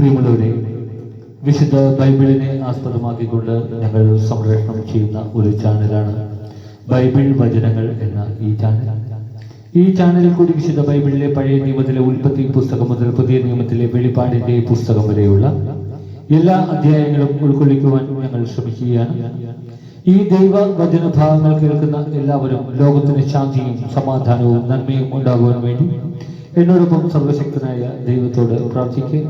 പ്രിയമുള്ളവരെ, വിശുദ്ധ ബൈബിളിനെ ആസ്പദമാക്കിക്കൊണ്ട് ഞങ്ങൾ സംപ്രേഷണം ചെയ്യുന്ന ഒരു ചാനലാണ് ബൈബിൾ വചനങ്ങൾ എന്ന ഈ ചാനൽ. ഈ ചാനലിൽ കൂടി വിശുദ്ധ ബൈബിളിലെ പഴയ നിയമത്തിലെ ഉൽപ്പത്തി പുസ്തകം മുതൽ പുതിയ നിയമത്തിലെ വെളിപ്പാടിന്റെ പുസ്തകം വരെയുള്ള എല്ലാ അധ്യായങ്ങളും ഉൾക്കൊള്ളിക്കുവാൻ ഞങ്ങൾ ശ്രമിക്കുകയാണ്. ഈ ദൈവ വചനഭാഗങ്ങൾ കേൾക്കുന്ന എല്ലാവരും ലോകത്തിന് ശാന്തിയും സമാധാനവും നന്മയും ഉണ്ടാകുവാൻ വേണ്ടി എന്നോടൊപ്പം സർവശക്തനായ ദൈവത്തോട് പ്രാർത്ഥിക്കുക.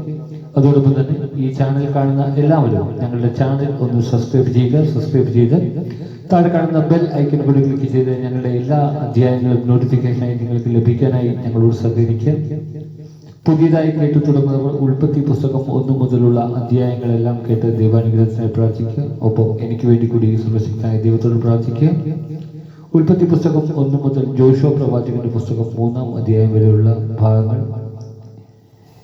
അതോടൊപ്പം തന്നെ ഈ ചാനൽ കാണുന്ന എല്ലാവരും ഞങ്ങളുടെ ചാനൽ ഒന്ന് സബ്സ്ക്രൈബ് ചെയ്ത് താഴെ കാണുന്ന ബെൽ ഐക്കൺ കൂടി ക്ലിക്ക് ചെയ്ത് ഞങ്ങളുടെ എല്ലാ അധ്യായങ്ങളും നോട്ടിഫിക്കേഷനായി നിങ്ങൾക്ക് ലഭിക്കാനായി ഞങ്ങളോട് സഹകരിക്കുക. പുതിയതായി കേട്ടു തുടങ്ങുന്നവർ ഉൽപ്പത്തി പുസ്തകം 1 മുതലുള്ള അധ്യായങ്ങളെല്ലാം കേട്ട് ദൈവാനുഗ്രഹത്തിനായി പ്രാർത്ഥിക്കുക. ഒപ്പം എനിക്ക് വേണ്ടി കൂടി സർവശക്തനായ ദൈവത്തോട് പ്രാർത്ഥിക്കുക. ഉൽപ്പത്തി പുസ്തകം 1 മുതൽ ജോഷുവ പ്രവാചകന്റെ പുസ്തകം 3-ാം അധ്യായം വരെയുള്ള ഭാഗങ്ങൾ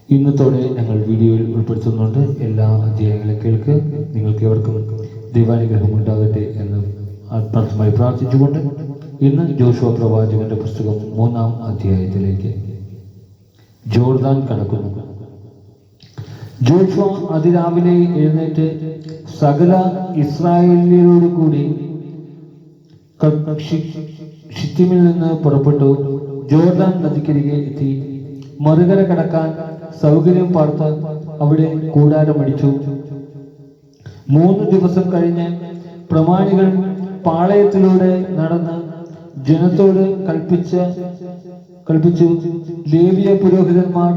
ഇന്നത്തോടെ ഞങ്ങൾ വീഡിയോയിൽ ഉൾപ്പെടുത്തുന്നുണ്ട്. എല്ലാ അധ്യായങ്ങളും കേൾക്ക്. നിങ്ങൾക്ക് എവർക്കും ദൈവാനുഗ്രഹം ഉണ്ടാകട്ടെ എന്ന് ആത്മാർത്ഥമായി പ്രാർത്ഥിച്ചുകൊണ്ട് ഇന്ന് ജോഷുവ പ്രവാചകന്റെ പുസ്തകം 3-ാം അധ്യായത്തിലേക്ക്. ജോർദാൻ കടക്കുന്നു. ജോഷുവ അതിരാവിലെ എഴുന്നേറ്റ് സകല ഇസ്രായേലിയരോട് കൂടി ഷിത്തിമിൽ നിന്ന് പുറപ്പെട്ടു ജോർദാൻ നദിക്കരികെ എത്തി. മറുകര കടക്കാൻ സൗകര്യം പാർത്ത് അവിടെ കൂടാരമടിച്ചു. 3 ദിവസം കഴിഞ്ഞ് പ്രമാണികൾ പാളയത്തിലൂടെ നടന്ന് ജനത്തോട് കൽപ്പിച്ചു, ലേവിയ പുരോഹിതന്മാർ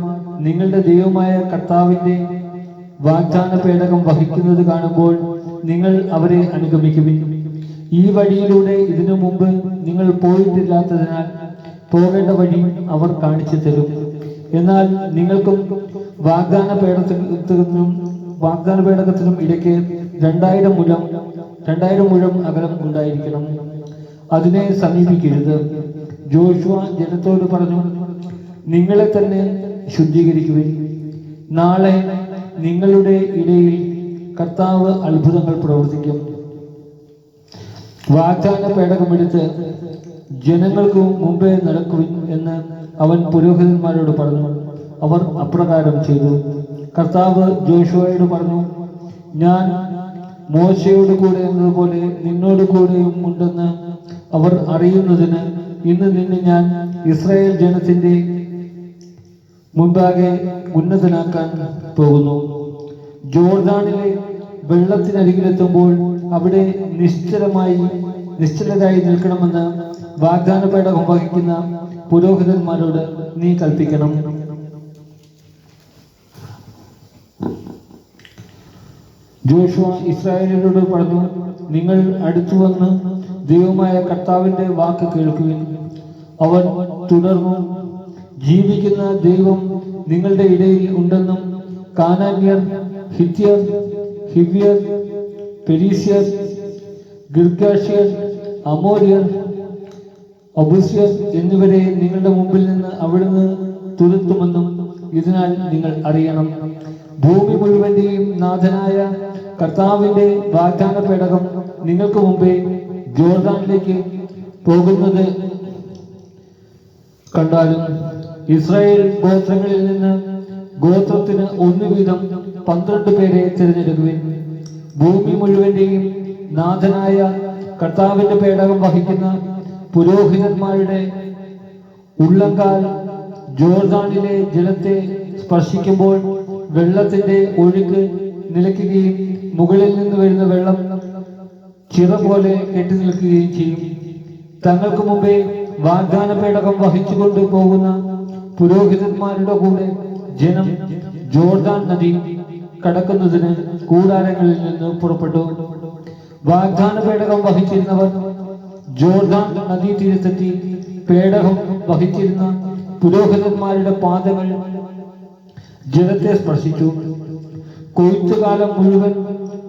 നിങ്ങളുടെ ദൈവമായ കർത്താവിന്റെ വാഗ്ദാന പേടകം വഹിക്കുന്നത് കാണുമ്പോൾ നിങ്ങൾ അവരെ അനുഗമിക്കുവിൻ. ഈ വഴിയിലൂടെ ഇതിനു മുമ്പ് നിങ്ങൾ പോയിട്ടില്ലാത്തതിനാൽ പോകേണ്ട വഴി അവർ കാണിച്ചു തരും. എന്നാൽ നിങ്ങൾക്കും വാഗ്ദാന പേടകത്തിനും ഇടയ്ക്ക് 2000 മുഴം അകലം ഉണ്ടായിരിക്കണം. അതിനെ സമീപിക്കരുത്. ജോഷുവ ജനത്തോട് പറഞ്ഞു, നിങ്ങളെ തന്നെ ശുദ്ധീകരിക്കുവിൻ. നാളെ നിങ്ങളുടെ ഇടയിൽ കർത്താവ് അത്ഭുതങ്ങൾ പ്രവർത്തിക്കും. വാഗ്ദാന പേടകമെടുത്ത് ജനങ്ങൾക്ക് മുമ്പേ നടക്കുവിൻ എന്ന് അവൻ പുരോഹിതന്മാരോട് പറഞ്ഞു. അവർ അപ്രകാരം ചെയ്തു. കർത്താവ് ജോഷുവയോട് പറഞ്ഞു, ഞാൻ മോശയോട് കൂടെ എന്നതുപോലെ നിന്നോട് കൂടെയും ഉണ്ടെന്ന് അവർ അറിയുന്നതിന് ഇന്ന് നിന്നെ ഞാൻ ഇസ്രായേൽ ജനത്തിന്റെ മുൻപാകെ ഉന്നതനാക്കാൻ പോകുന്നു. ജോർദാനിലെ വെള്ളത്തിനരികിലെത്തുമ്പോൾ അവിടെ നിശ്ചലരായി നിൽക്കണമെന്ന് വാഗ്ദാന പേടകം വഹിക്കുന്ന പുരോഹിതന്മാരോട് നീ കൽപ്പിക്കണം. ജോഷുവ ഇസ്രായേലിനോട് പറഞ്ഞു, നിങ്ങൾ അടുത്തു വന്ന് ദൈവമായ കർത്താവിന്റെ വാക്ക് കേൾക്കുവിൻ. അവൻ തുടർന്നു, ജീവിക്കുന്ന ദൈവം നിങ്ങളുടെ ഇടയിൽ ഉണ്ടെന്നും കാനാന്യർ, ഹിത്യർ, ഹിവ്യർ, പെരീസ്യർ, ഗിർഗാഷ്യർ, അമോര്യർ, അബൂസ്യർ എന്നിവരെ നിങ്ങളുടെ മുമ്പിൽ നിന്ന് അവിടുന്ന് തുരത്തുമെന്നും ഇതിനാൽ നിങ്ങൾ അറിയണം. ഭൂമി മുഴുവന്റെയും നാഥനായ കർത്താവിന്റെ വാഗ്ദാന പേടകം നിങ്ങൾക്ക് മുമ്പേ ജോർദാനിലേക്ക് പോകുന്നത് കണ്ടാലും ഇസ്രായേൽ ഗോത്രങ്ങളിൽ നിന്ന് ഗോത്രത്തിന് 1 വീതം 12 പേരെ തിരഞ്ഞെടുക്കുവിൻ. ഭൂമി മുഴുവന്റെയും നാഥനായ കർത്താവിന്റെ പേടകം വഹിക്കുന്ന പുരോഹിതന്മാരുടെ ഉള്ളങ്കാൽ ജോർദാനിലെ ജലത്തെ സ്പർശിക്കുമ്പോൾ വെള്ളത്തിന്റെ ഒഴുക്ക് നിലയ്ക്കുകയും മുകളിൽ നിന്ന് വരുന്ന വെള്ളം ചിറ പോലെ കെട്ടി നിൽക്കുകയും ചെയ്യും. തങ്ങൾക്ക് മുമ്പേ വാഗ്ദാന പേടകം വഹിച്ചുകൊണ്ട് പോകുന്ന പുരോഹിതന്മാരുടെ കൂടെ ജനം ജോർദാൻ നദി കടക്കുന്നതിന് കൂടാരങ്ങളിൽ നിന്ന് പുറപ്പെട്ടു. വാഗ്ദാന പേടകം വഹിച്ചിരുന്നവർ ജോർദാൻ നദീ തീരത്തെത്തി. പേടകം വഹിച്ചിരുന്ന പുരോഹിതന്മാരുടെ പാദങ്ങൾ ജലത്തെ സ്പർശിച്ചു. കൊയ്ത്തുകാലം മുഴുവൻ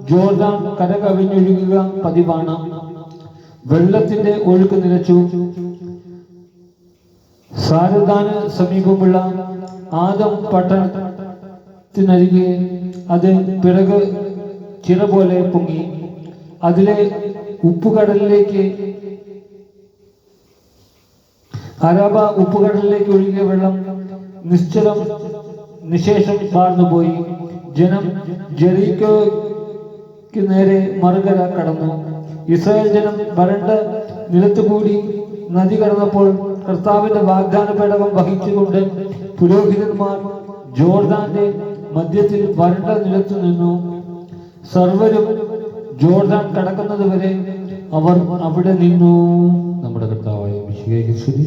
ജോർദാൻ കരകവിഞ്ഞൊഴുകുക പതിവാണ്. വെള്ളത്തിന്റെ ഒഴുക്ക് നിലച്ചു. സാരദാന് സമീപമുള്ള ആദം പട്ടണത്തിനരികെ അത് പിറക് ചിറ പോലെ പൊങ്ങി. അതിലെ ഉപ്പുകടലിലേക്ക് അരബ ഉപ്പുകടലിലേക്ക് ഒഴുകിയ വെള്ളം നിശ്ചലം നിശേഷം വാർന്നുപോയി. ജനം ജെറീക്കോയ്ക്ക് നേരെ മറുകര കടന്നു. ഇസ്രായേൽ ജനം വരണ്ട നിലത്തുകൂടി നദി കടന്നപ്പോൾ കർത്താവിന്റെ വാഗ്ദാന പേടകം വഹിച്ചുകൊണ്ട് പുരോഹിതന്മാർ ജോർദാന്റെ മധ്യത്തിൽ വരണ്ട നിലത്തു നിന്നു. സർവരും ജോർദാൻ കടക്കുന്നത് വരെ അവർ അവിടെ നിന്നു. നമ്മുടെ കർത്താവായ മിശിഹായ്ക്ക് സ്തുതി.